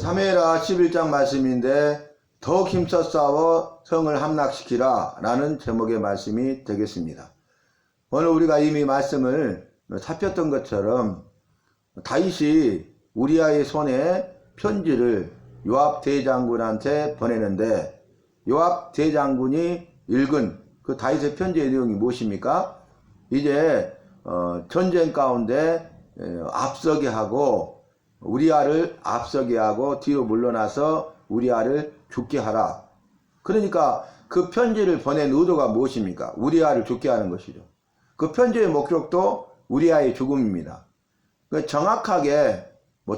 사무엘하 11장 말씀인데 더욱 힘써 싸워 성을 함락시키라 라는 제목의 말씀이 되겠습니다. 오늘 우리가 이미 말씀을 살폈던 것처럼 다윗이 우리아의 손에 편지를 요압 대장군한테 보내는데, 요압 대장군이 읽은 그 다윗의 편지의 내용이 무엇입니까? 이제 전쟁 가운데 앞서게 하고, 우리아를 앞서게 하고 뒤로 물러나서 우리아를 죽게 하라. 그러니까 그 편지를 보낸 의도가 무엇입니까? 우리아를 죽게 하는 것이죠. 그 편지의 목적도 우리아의 죽음입니다. 정확하게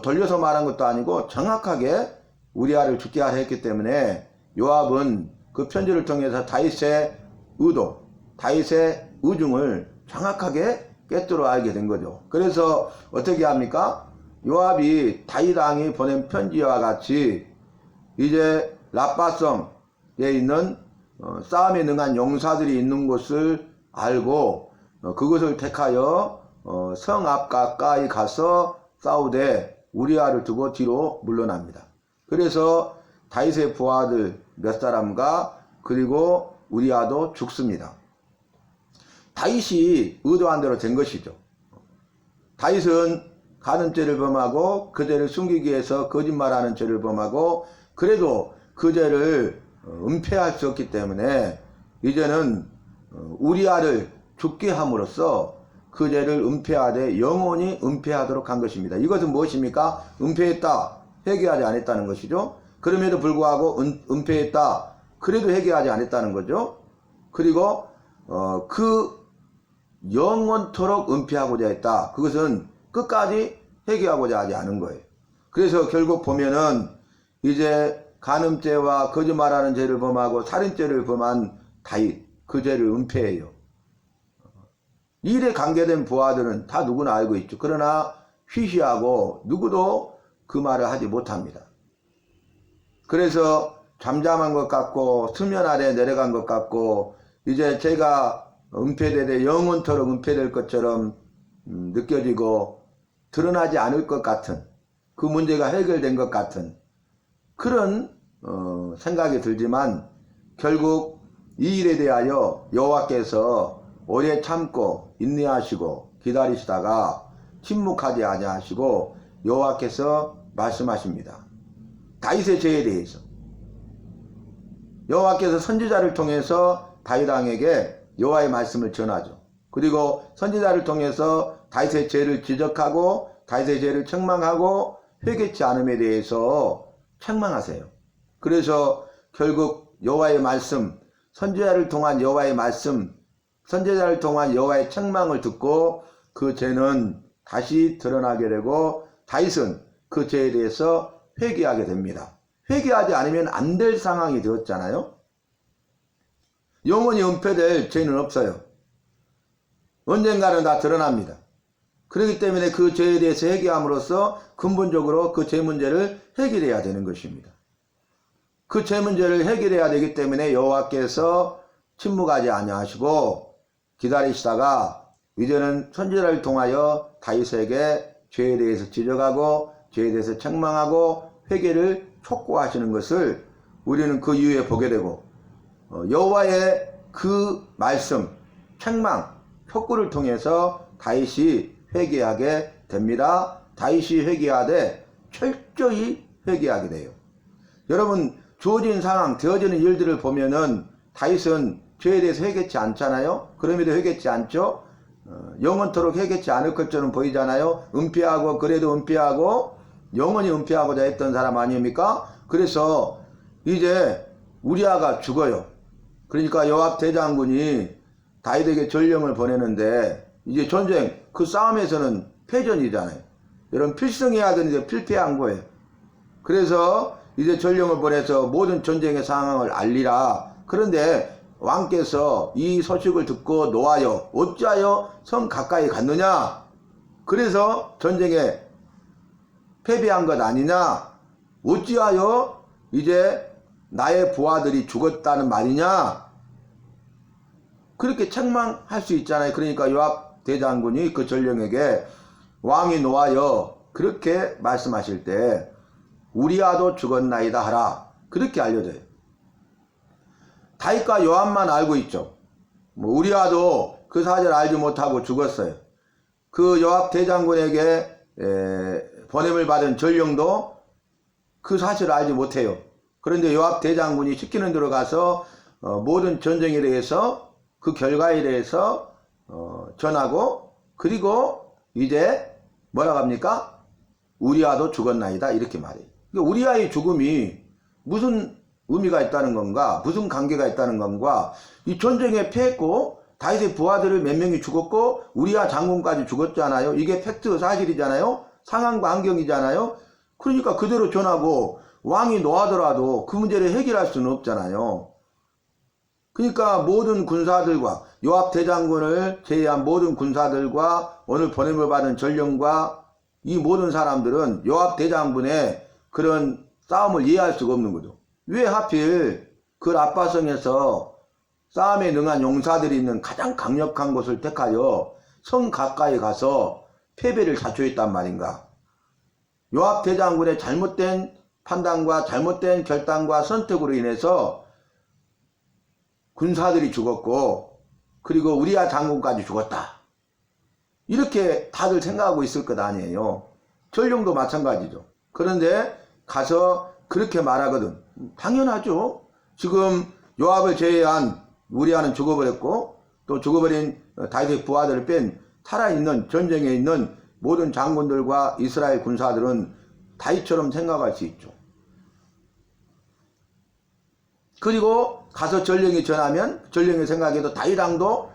돌려서 말한 것도 아니고 정확하게 우리아를 죽게 하려 했기 때문에 요압은 그 편지를 통해서 다윗의 의도, 다윗의 의중을 정확하게 꿰뚫어 알게 된 거죠. 그래서 어떻게 합니까? 요압이 다윗 왕이 보낸 편지와 같이 이제 라빠성에 있는 싸움에 능한 용사들이 있는 곳을 알고 그것을 택하여 성 앞 가까이 가서 싸우되 우리아를 두고 뒤로 물러납니다. 그래서 다윗의 부하들 몇 사람과 그리고 우리아도 죽습니다. 다윗이 의도한 대로 된 것이죠. 다윗은 간음죄를 범하고 그 죄를 숨기기 위해서 거짓말하는 죄를 범하고, 그래도 그 죄를 은폐할 수 없기 때문에 이제는 우리아를 죽게 함으로써 그 죄를 은폐하되 영원히 은폐하도록 한 것입니다. 이것은 무엇입니까? 은폐했다, 회개하지 않았다는 것이죠. 그럼에도 불구하고 은폐했다, 그래도 회개하지 않았다는 거죠. 그리고 그 영원토록 은폐하고자 했다, 그것은 끝까지 회개하고자 하지 않은 거예요. 그래서 결국 보면은 이제 간음죄와 거짓말하는 죄를 범하고 살인죄를 범한 다윗, 그 죄를 은폐해요. 이 일에 관계된 부하들은 다 누구나 알고 있죠. 그러나 쉬쉬하고 누구도 그 말을 하지 못합니다. 그래서 잠잠한 것 같고 수면 아래 내려간 것 같고 이제 제가 은폐되되 영원토록 은폐될 것처럼 느껴지고 드러나지 않을 것 같은, 그 문제가 해결된 것 같은 그런 생각이 들지만, 결국 이 일에 대하여 여호와께서 오래 참고 인내하시고 기다리시다가 침묵하지 아니하시고 여호와께서 말씀하십니다. 다윗의 죄에 대해서 여호와께서 선지자를 통해서 다윗 왕에게 여호와의 말씀을 전하죠. 그리고 선지자를 통해서 다윗의 죄를 지적하고 다윗의 죄를 책망하고 회개치 않음에 대해서 책망하세요. 그래서 결국 여호와의 말씀, 선지자를 통한 여호와의 말씀, 선지자를 통한 여호와의 책망을 듣고 그 죄는 다시 드러나게 되고 다윗은 그 죄에 대해서 회개하게 됩니다. 회개하지 않으면 안 될 상황이 되었잖아요. 영원히 은폐될 죄는 없어요. 언젠가는 다 드러납니다. 그렇기 때문에 그 죄에 대해서 회개함으로써 근본적으로 그 죄 문제를 해결해야 되는 것입니다. 그 죄 문제를 해결해야 되기 때문에 여호와께서 침묵하지 아니하시고 기다리시다가 이제는 선지자를 통하여 다윗에게 죄에 대해서 지적하고 죄에 대해서 책망하고 회개를 촉구하시는 것을 우리는 그 이후에 보게 되고, 여호와의 그 말씀, 책망, 촉구를 통해서 다윗이 회개하게 됩니다. 다윗이 회개하되 철저히 회개하게 돼요. 여러분, 주어진 상황, 되어지는 일들을 보면은 다윗은 죄에 대해서 회개치 않잖아요. 그럼에도 회개치 않죠. 영원토록 회개치 않을 것처럼 보이잖아요. 은폐하고 그래도 은폐하고 영원히 은폐하고자 했던 사람 아닙니까? 그래서 이제 우리아가 죽어요. 그러니까 요압 대장군이 다윗에게 전령을 보내는데, 이제 전쟁, 그 싸움에서는 패전이잖아요. 여러분, 필승해야 되는데 필패한 거예요. 그래서 이제 전령을 보내서 모든 전쟁의 상황을 알리라. 그런데 왕께서 이 소식을 듣고 노하여 어찌하여 성 가까이 갔느냐? 그래서 전쟁에 패배한 것 아니냐? 어찌하여 이제 나의 부하들이 죽었다는 말이냐? 그렇게 책망할 수 있잖아요. 그러니까 요압 대장군이 그 전령에게 왕이 노하여 그렇게 말씀하실 때 우리아도 죽었나이다 하라. 그렇게 알려져요. 다윗과 요압만 알고 있죠. 우리아도 그 사실을 알지 못하고 죽었어요. 그 요압 대장군에게 보냄을 받은 전령도 그 사실을 알지 못해요. 그런데 요압 대장군이 시키는 대로 가서 모든 전쟁에 대해서 그 결과에 대해서 전하고, 그리고 이제 뭐라고 합니까? 우리아도 죽었나이다 이렇게 말해요. 우리아의 죽음이 무슨 의미가 있다는 건가, 무슨 관계가 있다는 건가. 이 전쟁에 패했고 다윗의 부하들을 몇 명이 죽었고 우리아 장군까지 죽었잖아요. 이게 팩트 사실이잖아요. 상황과 환경이잖아요. 그러니까 그대로 전하고 왕이 노하더라도 그 문제를 해결할 수는 없잖아요. 그러니까 모든 군사들과 요압 대장군을 제외한 모든 군사들과 오늘 보냄을 받은 전령과 이 모든 사람들은 요압 대장군의 그런 싸움을 이해할 수가 없는 거죠. 왜 하필 그 라파성에서 싸움에 능한 용사들이 있는 가장 강력한 곳을 택하여 성 가까이 가서 패배를 자초했단 말인가. 요압 대장군의 잘못된 판단과 잘못된 결단과 선택으로 인해서 군사들이 죽었고, 그리고 우리아 장군까지 죽었다. 이렇게 다들 생각하고 있을 것 아니에요. 전령도 마찬가지죠. 그런데 가서 그렇게 말하거든. 당연하죠. 지금 요압을 제외한 우리아는 죽어버렸고, 또 죽어버린 다윗의 부하들을 뺀 살아있는 전쟁에 있는 모든 장군들과 이스라엘 군사들은 다윗처럼 생각할 수 있죠. 그리고 가서 전령이 전하면 전령의 생각에도 다윗왕도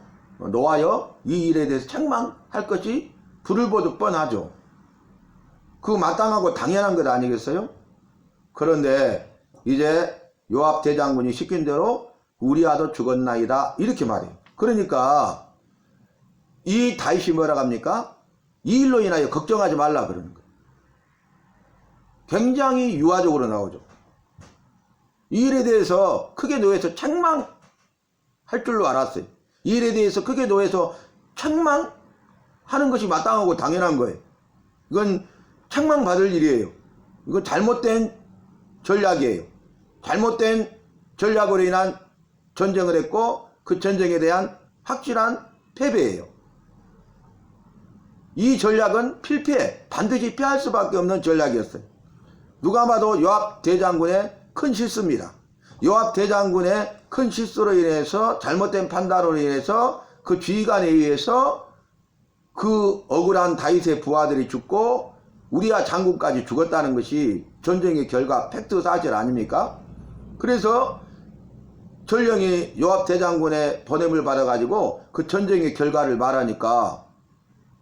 노하여 이 일에 대해서 책망할 것이 불을 보듯 뻔하죠. 그거 마땅하고 당연한 것 아니겠어요? 그런데 이제 요압 대장군이 시킨 대로 우리아도 죽었나이다 이렇게 말해요. 그러니까 이 다윗이 뭐라고 합니까? 이 일로 인하여 걱정하지 말라 그러는 거예요. 굉장히 유화적으로 나오죠. 이 일에 대해서 크게 노해서 책망할 줄로 알았어요. 이 일에 대해서 크게 노해서 책망하는 것이 마땅하고 당연한 거예요. 이건 책망받을 일이에요. 이건 잘못된 전략이에요. 잘못된 전략으로 인한 전쟁을 했고 그 전쟁에 대한 확실한 패배예요. 이 전략은 필패, 반드시 피할 수밖에 없는 전략이었어요. 누가 봐도 요압 대장군의 큰 실수입니다. 요압 대장군의 큰 실수로 인해서, 잘못된 판단으로 인해서 그 지휘관에 의해서 그 억울한 다윗의 부하들이 죽고 우리아 장군까지 죽었다는 것이 전쟁의 결과, 팩트 사실 아닙니까? 그래서 전령이 요압 대장군의 보냄을 받아가지고 그 전쟁의 결과를 말하니까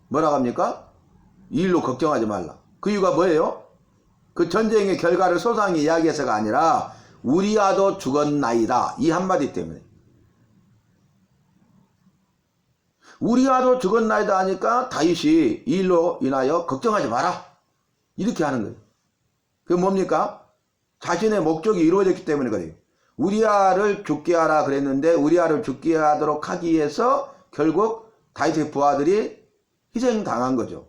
뭐라고 합니까? 이 일로 걱정하지 말라. 그 이유가 뭐예요? 그 전쟁의 결과를 소상히 이야기해서가 아니라 우리아도 죽었나이다 이 한마디 때문에. 우리아도 죽었나이다 하니까 다윗이 이 일로 인하여 걱정하지 마라 이렇게 하는 거예요. 그게 뭡니까? 자신의 목적이 이루어졌기 때문에 그래요. 우리아를 죽게 하라 그랬는데 우리아를 죽게 하도록 하기 위해서 결국 다윗의 부하들이 희생당한 거죠.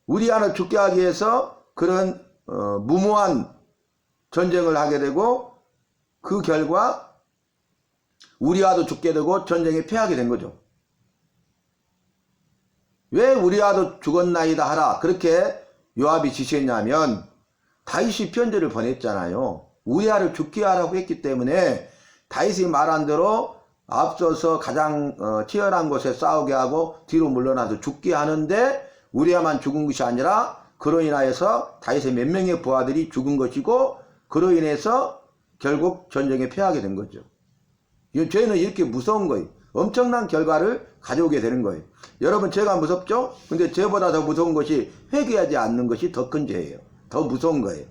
우리아를 죽게 하기 위해서 그런 무모한 전쟁을 하게 되고 그 결과 우리아도 죽게 되고 전쟁에 패하게 된 거죠. 왜 우리아도 죽었나이다 하라 그렇게 요압이 지시했냐면 다윗이 편지를 보냈잖아요. 우리아를 죽게 하라고 했기 때문에 다윗이 말한 대로 앞서서 가장 치열한 곳에 싸우게 하고 뒤로 물러나서 죽게 하는데 우리아만 죽은 것이 아니라 그로 인하여서 다윗의 몇 명의 부하들이 죽은 것이고 그로 인해서 결국 전쟁에 패하게 된 거죠. 죄는 이렇게 무서운 거예요. 엄청난 결과를 가져오게 되는 거예요. 여러분 죄가 무섭죠? 근데 죄보다 더 무서운 것이 회개하지 않는 것이 더 큰 죄예요. 더 무서운 거예요.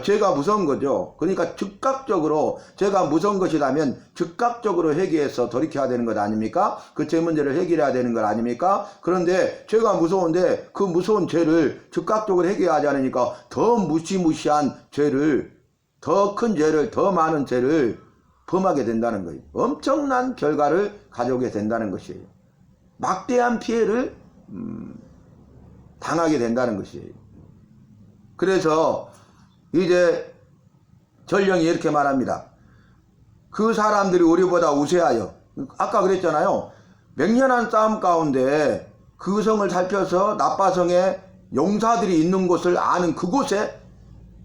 죄가 무서운 거죠. 그러니까 즉각적으로 죄가 무서운 것이라면 즉각적으로 회개해서 돌이켜야 되는 것 아닙니까? 그 죄 문제를 해결해야 되는 것 아닙니까? 그런데 죄가 무서운데 그 무서운 죄를 즉각적으로 해결하지 않으니까 더 무시무시한 죄를, 더 큰 죄를, 더 많은 죄를 범하게 된다는 거예요. 엄청난 결과를 가져오게 된다는 것이에요. 막대한 피해를 당하게 된다는 것이에요. 그래서 이제 전령이 이렇게 말합니다. 그 사람들이 우리보다 우세하여, 아까 그랬잖아요. 맹렬한 싸움 가운데 그 성을 살펴서 나빠성에 용사들이 있는 곳을 아는 그곳에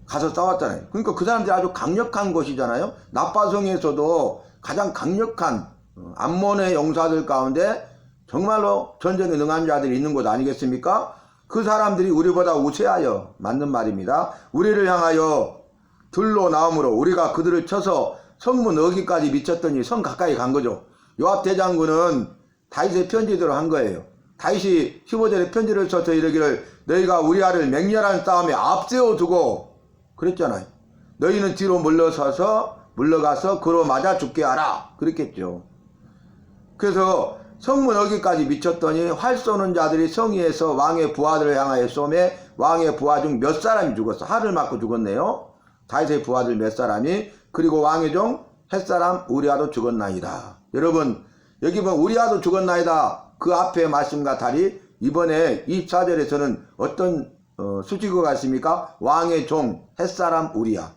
가서 싸웠잖아요. 그러니까 그 사람들이 아주 강력한 곳이잖아요. 나빠성에서도 가장 강력한 암몬의 용사들 가운데 정말로 전쟁에 능한 자들이 있는 곳 아니겠습니까? 그 사람들이 우리보다 우세하여, 맞는 말입니다. 우리를 향하여 들로 나옴으로 우리가 그들을 쳐서 성문 어기까지 미쳤더니 성 가까이 간 거죠. 요압 대장군은 다윗의 편지대로 한 거예요. 다윗이 15절에 편지를 써서 이르기를 너희가 우리아를 맹렬한 싸움에 앞세워 두고 그랬잖아요. 너희는 뒤로 물러가서 그로 맞아 죽게 하라 그랬겠죠. 그래서 성문 어기까지 미쳤더니 활 쏘는 자들이 성위에서 왕의 부하들을 향하여 쏘매 왕의 부하 중 몇 사람이 죽었어. 활을 맞고 죽었네요. 다윗의 부하들 몇 사람이. 그리고 왕의 종 햇사람 우리아도 죽었나이다. 여러분 여기 보면 우리아도 죽었나이다. 그 앞에 말씀과 달리 이번에 24절에서는 어떤 수식어가 있습니까? 왕의 종 햇사람 우리아.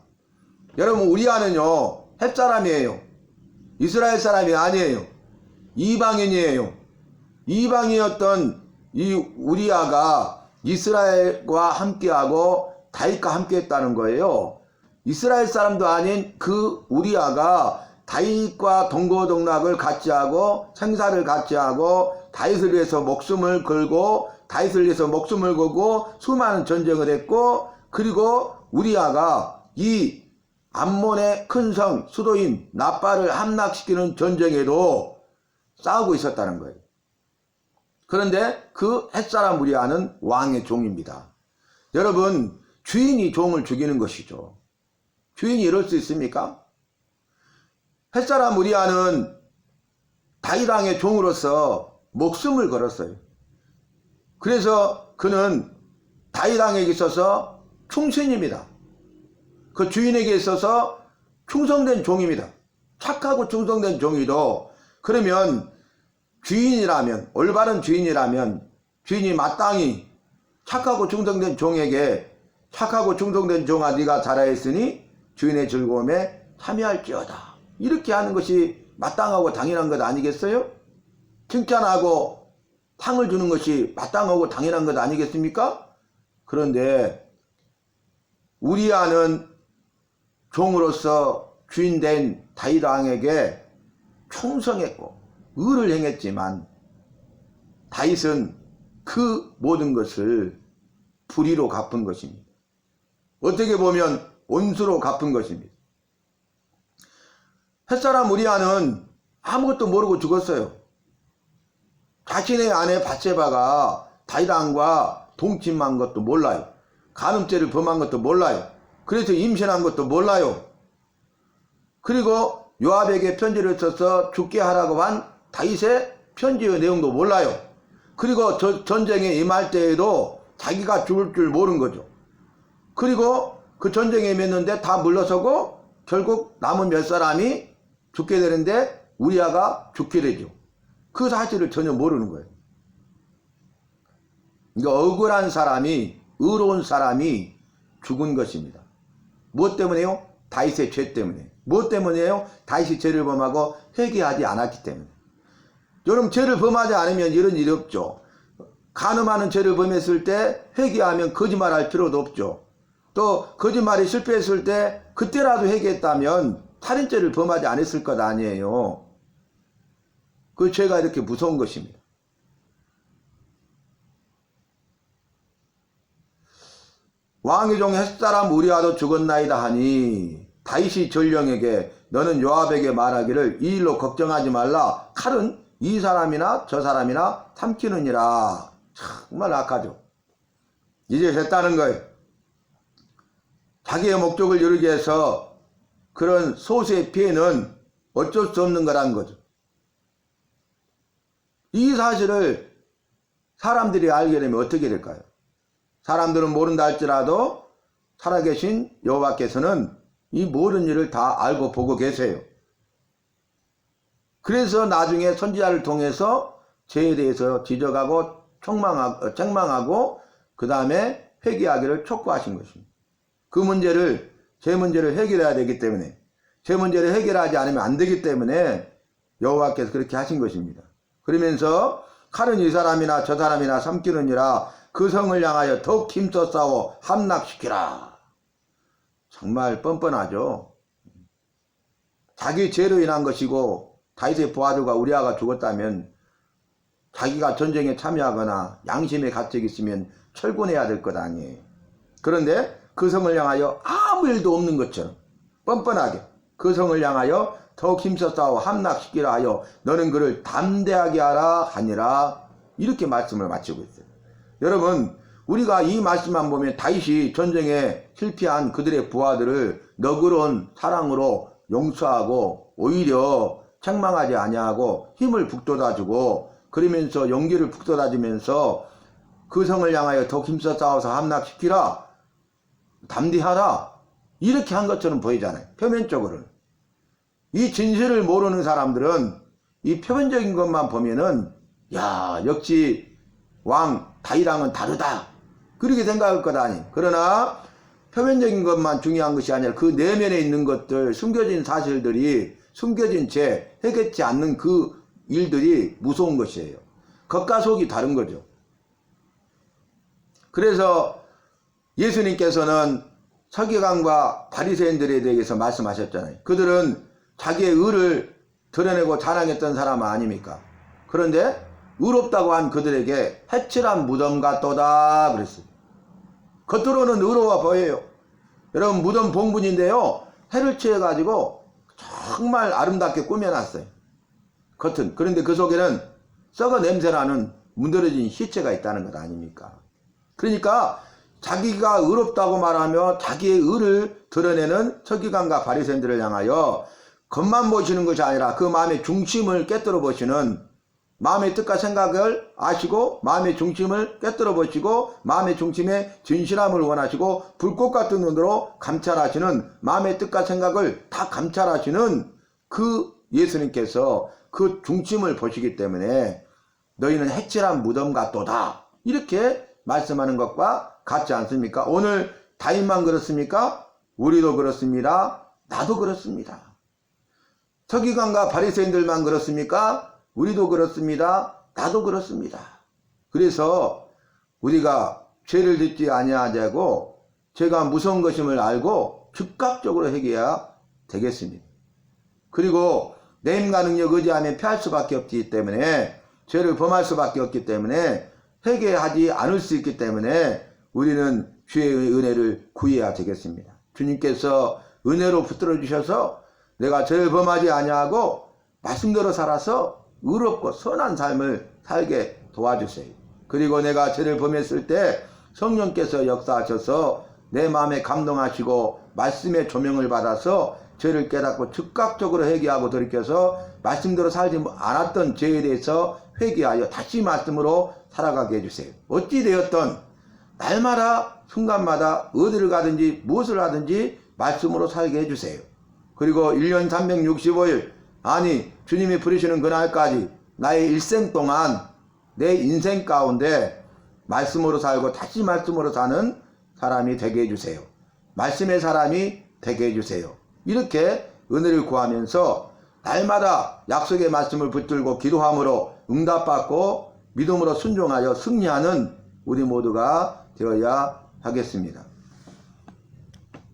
여러분 우리아는요 햇사람이에요. 이스라엘 사람이 아니에요. 이방인이에요. 이방이었던 이 우리아가 이스라엘과 함께하고 다윗과 함께했다는 거예요. 이스라엘 사람도 아닌 그 우리아가 다윗과 동고동락을 같이 하고 생사를 같이 하고 다윗을 위해서 목숨을 걸고 다윗을 위해서 목숨을 걸고 수많은 전쟁을 했고, 그리고 우리아가 이 암몬의 큰 성 수도인 나빠를 함락시키는 전쟁에도 싸우고 있었다는 거예요. 그런데 그 햇사람 우리아는 왕의 종입니다. 여러분 주인이 종을 죽이는 것이죠. 주인이 이럴 수 있습니까? 햇사람 우리아는 다윗 왕의 종으로서 목숨을 걸었어요. 그래서 그는 다윗 왕에게 있어서 충신입니다. 그 주인에게 있어서 충성된 종입니다. 착하고 충성된 종이도 그러면 주인이라면, 올바른 주인이라면 주인이 마땅히 착하고 충성된 종에게 착하고 충성된 종아 네가 잘하였으니 주인의 즐거움에 참여할지어다 이렇게 하는 것이 마땅하고 당연한 것 아니겠어요? 칭찬하고 상을 주는 것이 마땅하고 당연한 것 아니겠습니까? 그런데 우리아는 종으로서 주인된 다윗 왕에게 충성했고 의를 행했지만 다윗은 그 모든 것을 불의로 갚은 것입니다. 어떻게 보면 온수로 갚은 것입니다. 햇사람 우리아는 아무것도 모르고 죽었어요. 자신의 아내 밧세바가 다윗 왕과 동침한 것도 몰라요. 간음죄를 범한 것도 몰라요. 그래서 임신한 것도 몰라요. 그리고 요압에게 편지를 써서 죽게 하라고 한 다윗의 편지의 내용도 몰라요. 그리고 전쟁에 임할 때에도 자기가 죽을 줄 모른 거죠. 그리고 그 전쟁에 임했는데 다 물러서고 결국 남은 몇 사람이 죽게 되는데 우리아가 죽게 되죠. 그 사실을 전혀 모르는 거예요. 그러니까 억울한 사람이, 의로운 사람이 죽은 것입니다. 무엇 때문에요? 다윗의 죄 때문에. 무엇 때문에요? 다윗이 죄를 범하고 회개하지 않았기 때문에. 여러분 죄를 범하지 않으면 이런 일이 없죠. 간음하는 죄를 범했을 때 회개하면 거짓말할 필요도 없죠. 또 거짓말이 실패했을 때 그때라도 회개했다면 살인죄를 범하지 않았을 것 아니에요. 그 죄가 이렇게 무서운 것입니다. 왕의 종 햇사람 우리아도 죽었나이다 하니 다윗이 전령에게 너는 요압에게 말하기를 이 일로 걱정하지 말라. 칼은 이 사람이나 저 사람이나 삼키느니라. 정말 악하죠. 이제 됐다는 거예요. 자기의 목적을 이루기 위해서 그런 소수의 피해는 어쩔 수 없는 거라는 거죠. 이 사실을 사람들이 알게 되면 어떻게 될까요? 사람들은 모른다 할지라도 살아계신 여호와께서는 이 모든 일을 다 알고 보고 계세요. 그래서 나중에 선지자를 통해서 죄에 대해서 지적하고 책망하고 그 다음에 회개하기를 촉구하신 것입니다. 그 문제를, 제 문제를 해결해야 되기 때문에, 제 문제를 해결하지 않으면 안 되기 때문에 여호와께서 그렇게 하신 것입니다. 그러면서 칼은 이 사람이나 저 사람이나 삼키느니라 그 성을 향하여 더욱 힘써 싸워 함락시키라. 정말 뻔뻔하죠. 자기 죄로 인한 것이고 다윗의 부하들과 우리아가 죽었다면 자기가 전쟁에 참여하거나 양심의 가책이 있으면 철군해야 될 것 아니에요. 그런데 그 성을 향하여 아무 일도 없는 것처럼 뻔뻔하게 그 성을 향하여 더욱 힘써 싸워 함락시키라 하여 너는 그를 담대하게 하라 하니라. 이렇게 말씀을 마치고 있어요. 여러분, 우리가 이 말씀만 보면 다윗이 전쟁에 실패한 그들의 부하들을 너그러운 사랑으로 용서하고 오히려 책망하지 아니하고 힘을 북돋아주고 그러면서 용기를 북돋아주면서 그 성을 향하여 더욱 힘써 싸워서 함락시키라, 담대하라, 이렇게 한 것처럼 보이잖아요. 표면적으로는. 이 진실을 모르는 사람들은 이 표면적인 것만 보면은 야, 역시 왕 다윗랑은 다르다, 그렇게 생각할 것 아니. 그러나 표면적인 것만 중요한 것이 아니라 그 내면에 있는 것들, 숨겨진 사실들이, 숨겨진 죄, 해결치 않는 그 일들이 무서운 것이에요. 겉과 속이 다른 거죠. 그래서 예수님께서는 서기관과 바리새인들에 대해서 말씀하셨잖아요. 그들은 자기의 의를 드러내고 자랑했던 사람 아닙니까? 그런데 의롭다고 한 그들에게 해칠한 무덤 같도다 그랬어요. 겉으로는 의로워 보여요. 여러분, 무덤 봉분인데요, 해를 취해가지고 정말 아름답게 꾸며놨어요, 겉은. 그런데 그 속에는 썩어 냄새나는 문드러진 시체가 있다는 것 아닙니까? 그러니까 자기가 의롭다고 말하며 자기의 의를 드러내는 서기관과 바리새인들을 향하여 겉만 보시는 것이 아니라 그 마음의 중심을 깨뜨려 보시는, 마음의 뜻과 생각을 아시고 마음의 중심을 깨뜨려 보시고 마음의 중심의 진실함을 원하시고 불꽃 같은 눈으로 감찰하시는, 마음의 뜻과 생각을 다 감찰하시는 그 예수님께서 그 중심을 보시기 때문에 너희는 해칠한 무덤 같도다, 이렇게 말씀하는 것과 같지 않습니까? 오늘 다윗만 그렇습니까? 우리도 그렇습니다. 나도 그렇습니다. 서기관과 바리새인들만 그렇습니까? 우리도 그렇습니다. 나도 그렇습니다. 그래서 우리가 죄를 짓지 아니하자고 죄가 무서운 것임을 알고 즉각적으로 회개해야 되겠습니다. 그리고 내 힘과 능력 의지하면 피할 수밖에 없기 때문에, 죄를 범할 수밖에 없기 때문에 회개하지 않을 수 있기 때문에 우리는 주의 은혜를 구해야 되겠습니다. 주님께서 은혜로 붙들어 주셔서 내가 죄를 범하지 아니하고 말씀대로 살아서 의롭고 선한 삶을 살게 도와주세요. 그리고 내가 죄를 범했을 때 성령께서 역사하셔서 내 마음에 감동하시고 말씀의 조명을 받아서 죄를 깨닫고 즉각적으로 회개하고 돌이켜서 말씀대로 살지 않았던 죄에 대해서 회개하여 다시 말씀으로 살아가게 해주세요. 어찌 되었던 날마다 순간마다 어디를 가든지 무엇을 하든지 말씀으로 살게 해주세요. 그리고 1년 365일, 아니 주님이 부르시는 그날까지 나의 일생 동안 내 인생 가운데 말씀으로 살고 다시 말씀으로 사는 사람이 되게 해주세요. 말씀의 사람이 되게 해주세요. 이렇게 은혜를 구하면서 날마다 약속의 말씀을 붙들고 기도함으로 응답받고 믿음으로 순종하여 승리하는 우리 모두가 되어야 하겠습니다.